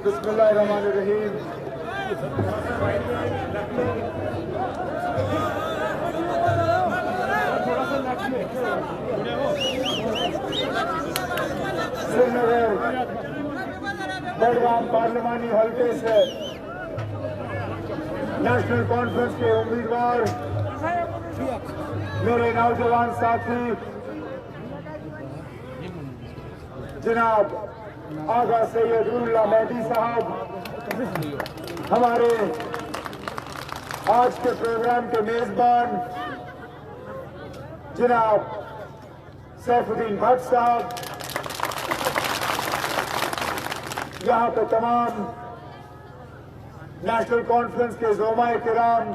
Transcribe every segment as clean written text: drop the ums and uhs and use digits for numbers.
बिस्मिल्लाहिर्रहमानिर्रहीम। श्रीनगर बड़गाम पार्लिमानी हल्के से नेशनल कॉन्फ्रेंस के उम्मीदवार मेरे नौजवान साथी जनाब आगा सैयदुल्लाह मेहदी साहब, हमारे आज के प्रोग्राम के मेजबान जनाब सैफुद्दीन भट्ट साहब, यहाँ पे तमाम नेशनल कॉन्फ्रेंस के ज़ोमाए किराम,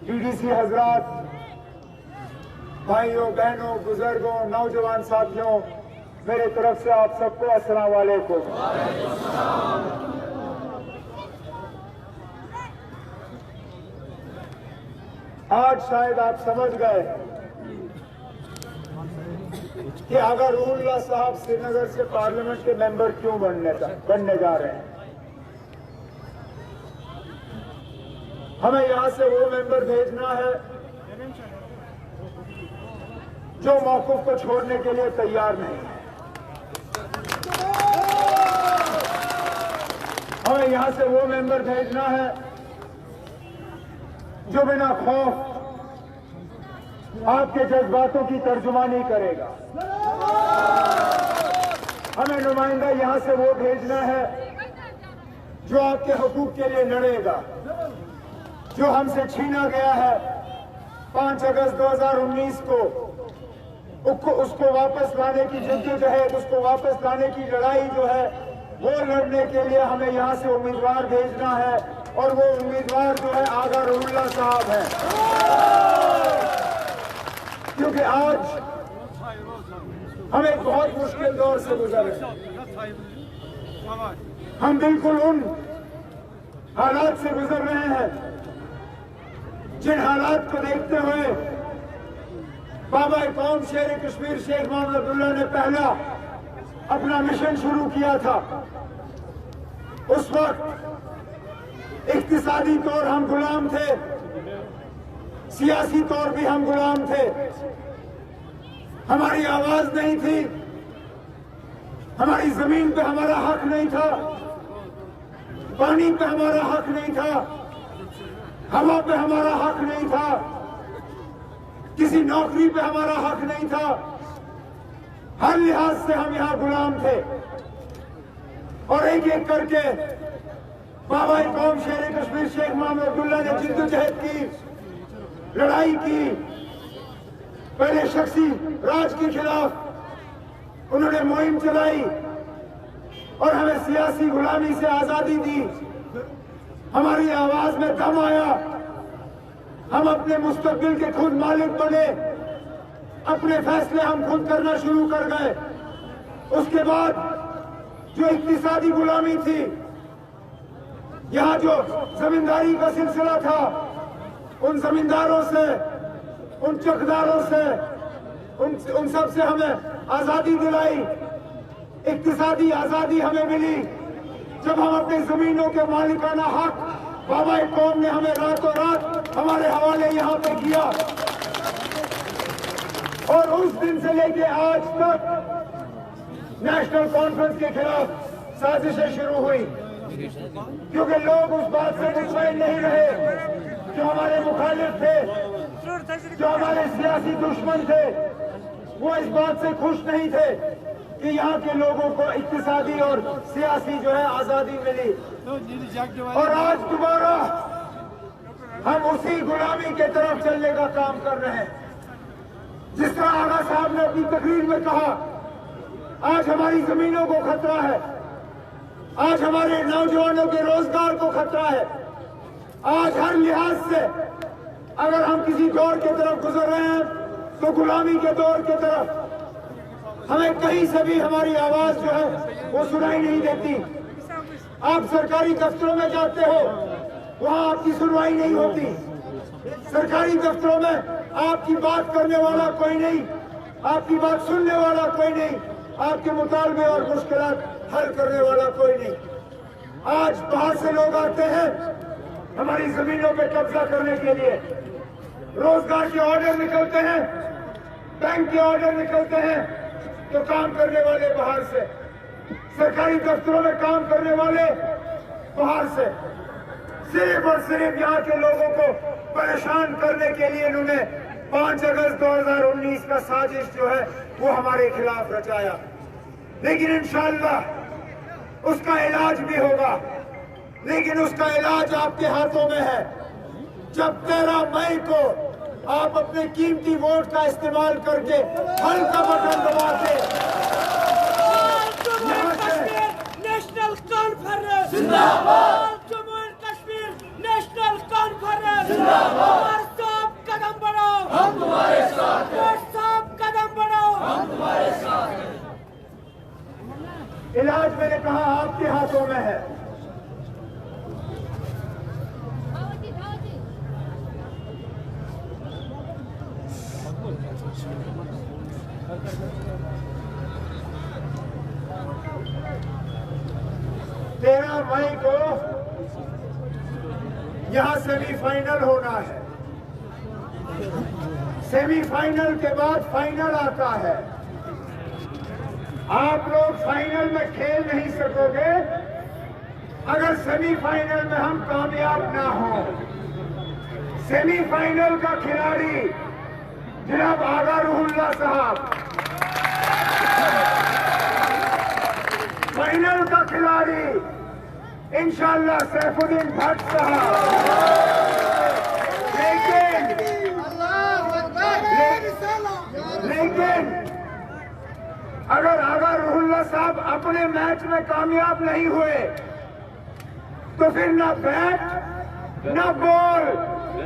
डीडीसी हजरात, भाइयों बहनों बुजुर्गों नौजवान साथियों, मेरे तरफ से आप सबको अस्सलाम वालेकुम। आज शायद आप समझ गए कि अगर रूहुल्लाह साहब श्रीनगर से पार्लियामेंट के मेंबर क्यों बनने जा रहे हैं। हमें यहां से वो मेंबर भेजना है जो मौकूफ को छोड़ने के लिए तैयार नहीं है। हमें यहां से वो मेंबर भेजना है जो बिना खौफ आपके जज्बातों की तर्जुमानी करेगा। हमें नुमाइंदा यहां से वो भेजना है जो आपके हुकूक के लिए लड़ेगा। जो हमसे छीना गया है 5 अगस्त 2019 को उसको वापस लाने की जद्दोजहद, उसको वापस लाने की लड़ाई जो है वो लड़ने के लिए हमें यहाँ से उम्मीदवार भेजना है, और वो उम्मीदवार जो है आगा रूहुल्लाह साहब हैं। क्योंकि आज हम एक बहुत मुश्किल दौर से गुजर रहे हैं। हम बिल्कुल उन हालात से गुजर रहे हैं जिन हालात को देखते हुए बाबा कौम शेर कश्मीर शेख मोहम्मद अब्दुल्ला ने पहला अपना मिशन शुरू किया था। उस वक्त इक्तिसादी तौर हम गुलाम थे, सियासी तौर भी हम गुलाम थे। हमारी आवाज नहीं थी, हमारी जमीन पे हमारा हक नहीं था, पानी पे हमारा हक नहीं था, हवा पे हमारा हक नहीं था, किसी नौकरी पे हमारा हक नहीं था। हर लिहाज से हम यहां गुलाम थे, और एक एक करके बाबा कौम शेर कश्मीर शेख मोहम्मद अब्दुल्ला ने जिद्दोजहद की, लड़ाई की। पहले शख्सी राज के खिलाफ उन्होंने मुहिम चलाई और हमें सियासी गुलामी से आजादी दी। हमारी आवाज में दम आया, हम अपने मुस्तकबिल के खुद मालिक बने, अपने फैसले हम खुद करना शुरू कर गए। उसके बाद जो इक्तिसादी गुलामी थी, यहाँ जो जमींदारी का सिलसिला था, उन जमींदारों से, उन चकदारों से, उन सब से हमें आजादी दिलाई। इक्तिसादी आजादी हमें मिली जब हम अपनी जमीनों के मालिकाना हक बाबा कौम ने हमें रातों रात हमारे हवाले यहाँ पे किया। और उस दिन से लेके आज तक नेशनल कॉन्फ्रेंस के खिलाफ साजिशें शुरू हुई, क्योंकि लोग उस बात से मुतमईन नहीं रहे। जो हमारे मुखालिफ थे, जो हमारे सियासी दुश्मन थे, वो इस बात से खुश नहीं थे कि यहाँ के लोगों को इक्तिसादी और सियासी जो है आजादी मिली। और आज दोबारा हम उसी गुलामी के तरफ चलने का काम कर रहे हैं। जिस तरह आगा साहब ने अपनी तकरीर में कहा, आज हमारी जमीनों को खतरा है, आज हमारे नौजवानों के रोजगार को खतरा है। आज हर लिहाज से अगर हम किसी दौर की तरफ गुजर रहे हैं तो गुलामी के दौर की तरफ। हमें कहीं से भी हमारी आवाज जो है वो सुनाई नहीं देती। आप सरकारी दफ्तरों में जाते हो, वहां आपकी सुनवाई नहीं होती। सरकारी दफ्तरों में आपकी बात करने वाला कोई नहीं। आपकी बात सुनने वाला कोई नहीं, आपके मुतालबे और मुश्किलात हल करने वाला कोई नहीं। आज बाहर से लोग आते हैं हमारी जमीनों पे कब्जा करने के लिए, रोजगार के ऑर्डर निकलते हैं, बैंक के ऑर्डर निकलते हैं, तो काम करने वाले बाहर से, सरकारी दफ्तरों में काम करने वाले बाहर से, सिर्फ और सिर्फ यहाँ के लोगों को परेशान करने के लिए इन्होंने 5 अगस्त 2019 का साजिश जो है वो हमारे खिलाफ रचाया। लेकिन इंशाअल्लाह उसका इलाज भी होगा, लेकिन उसका इलाज आपके हाथों में है। जब 13 मई को आप अपने कीमती वोट का इस्तेमाल करके हल का बटन दबा के नेशनल कॉन्फ्रेंस जिंदाबाद, Jammu and Kashmir national conference जिंदाबाद, सब कदम बढ़ाओ हम तुम्हारे साथ हैं, सब कदम बढ़ाओ हम तुम्हारे साथ हैं। इलाज मैंने कहा आपके हाथों में है। तेरह मई को यहां सेमीफाइनल होना है, सेमीफाइनल के बाद फाइनल आता है। आप लोग फाइनल में खेल नहीं सकोगे अगर सेमीफाइनल में हम कामयाब ना हो। सेमीफाइनल का खिलाड़ी जनाब आगा रुहुल्ला साहब, फाइनल का खिलाड़ी इंशाअल्लाह सैफुद्दीन भट्ट साहब। लेकिन अगर आगा रुहुल्ला साहब अपने मैच में कामयाब नहीं हुए तो फिर ना बैट ना बॉल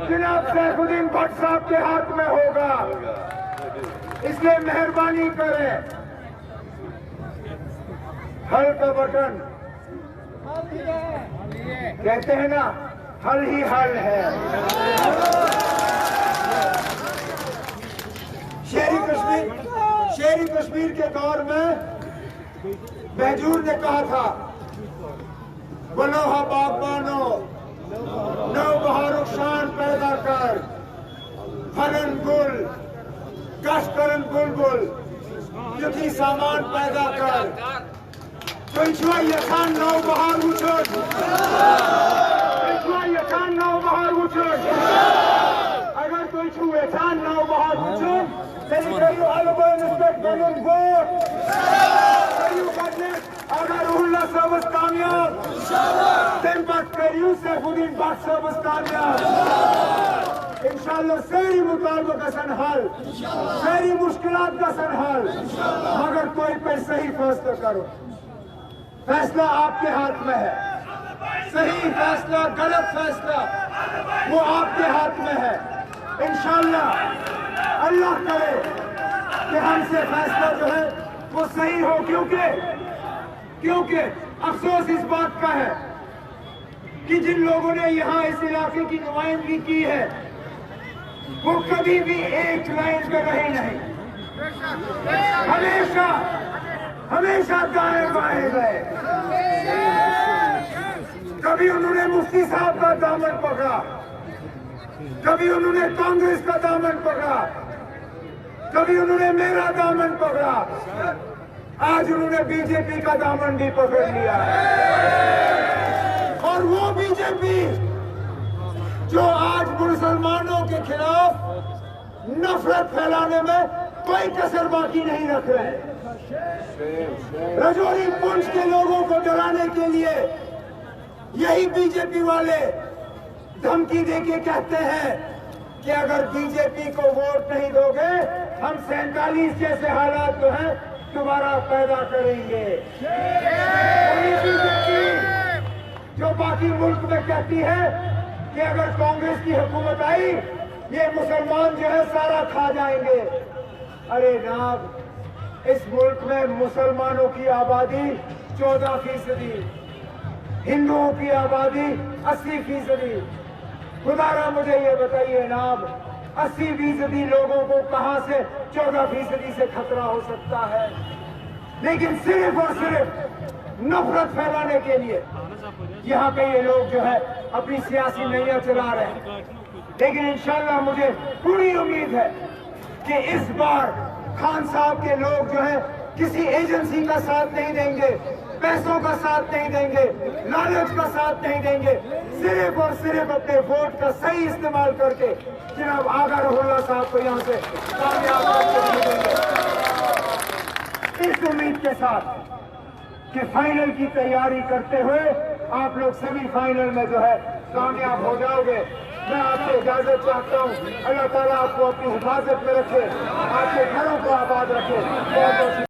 जनाब सैफुद्दीन भट्ट साहब के हाथ में होगा। इसलिए मेहरबानी करें, हल का बटन कहते हैं ना, हल ही हल है। शेरी कश्मीर के दौर में महजूर ने कहा था, बनोहा बागबानो नौ बहार शान पैदा कर, फलन गुल गश करन बुलबुल युकी सामान पैदा कर। Köyçüva yatan navbahar uçur. Köyçüva yatan navbahar uçur. Agar köyçü yatan navbahar uçur, then you alban respect benim vote. You budget. Agar Ruhullah Sabas kamyab, then back you Saifuddin Bhat Sabas kamyab. इंशाअल्लाह सारी मुतालबों का संहाल, सारी मुश्किलात का संहाल, मगर कोई पर सही फैसला करो। फैसला आपके हाथ में है, सही फैसला गलत फैसला वो आपके हाथ में है। इंशाअल्लाह अल्लाह करे कि हमसे फैसला जो है वो सही हो, क्योंकि अफसोस इस बात का है कि जिन लोगों ने यहाँ इस इलाके की नुमाइंदगी की है वो कभी भी एक लाइन पे रहे नहीं, हमेशा दाएं बाएं गए। कभी उन्होंने मुफ्ती साहब का दामन पकड़ा, कभी उन्होंने कांग्रेस का दामन पकड़ा, कभी उन्होंने मेरा दामन पकड़ा, आज उन्होंने बीजेपी का दामन भी पकड़ लिया है। और वो बीजेपी जो आज मुसलमानों के खिलाफ नफरत फैलाने में कोई कसर बाकी नहीं रख रहे, रजौरी पुंछ के लोगों को डराने के लिए यही बीजेपी वाले धमकी देके कहते हैं कि अगर बीजेपी को वोट नहीं दोगे हम 47 जैसे हालात जो हैं दोबारा पैदा करेंगे। वही बीजेपी जो बाकी मुल्क में कहती है कि अगर कांग्रेस की हुकूमत आई ये मुसलमान जो है सारा खा जाएंगे। अरे नाब, इस मुल्क में मुसलमानों की आबादी 14%, हिंदुओं की आबादी 80%। खुदारा मुझे ये बताइए नाब, 80% लोगों को कहां से 14% से खतरा हो सकता है। लेकिन सिर्फ और सिर्फ नफरत फैलाने के लिए यहाँ पे ये लोग जो है अपनी सियासी नैया चला रहे हैं। लेकिन इंशाल्लाह मुझे पूरी उम्मीद है कि इस बार खान साहब के लोग जो है किसी एजेंसी का साथ नहीं देंगे, पैसों का साथ नहीं देंगे, लालच का साथ नहीं देंगे। सिर्फ और सिर्फ अपने वोट का सही इस्तेमाल करके जनाब आगा रहुल्ला साहब को यहाँ से कामयाब करके देंगे। इस उम्मीद के साथ कि फाइनल की तैयारी करते हुए आप लोग सभी फाइनल में जो है कामयाब हो जाओगे। मैं आपसे इजाजत चाहता हूँ। अल्लाह ताला आपको अपनी हिफाजत में रखे, आपके घरों को आबाद रखे। बहुत बहुत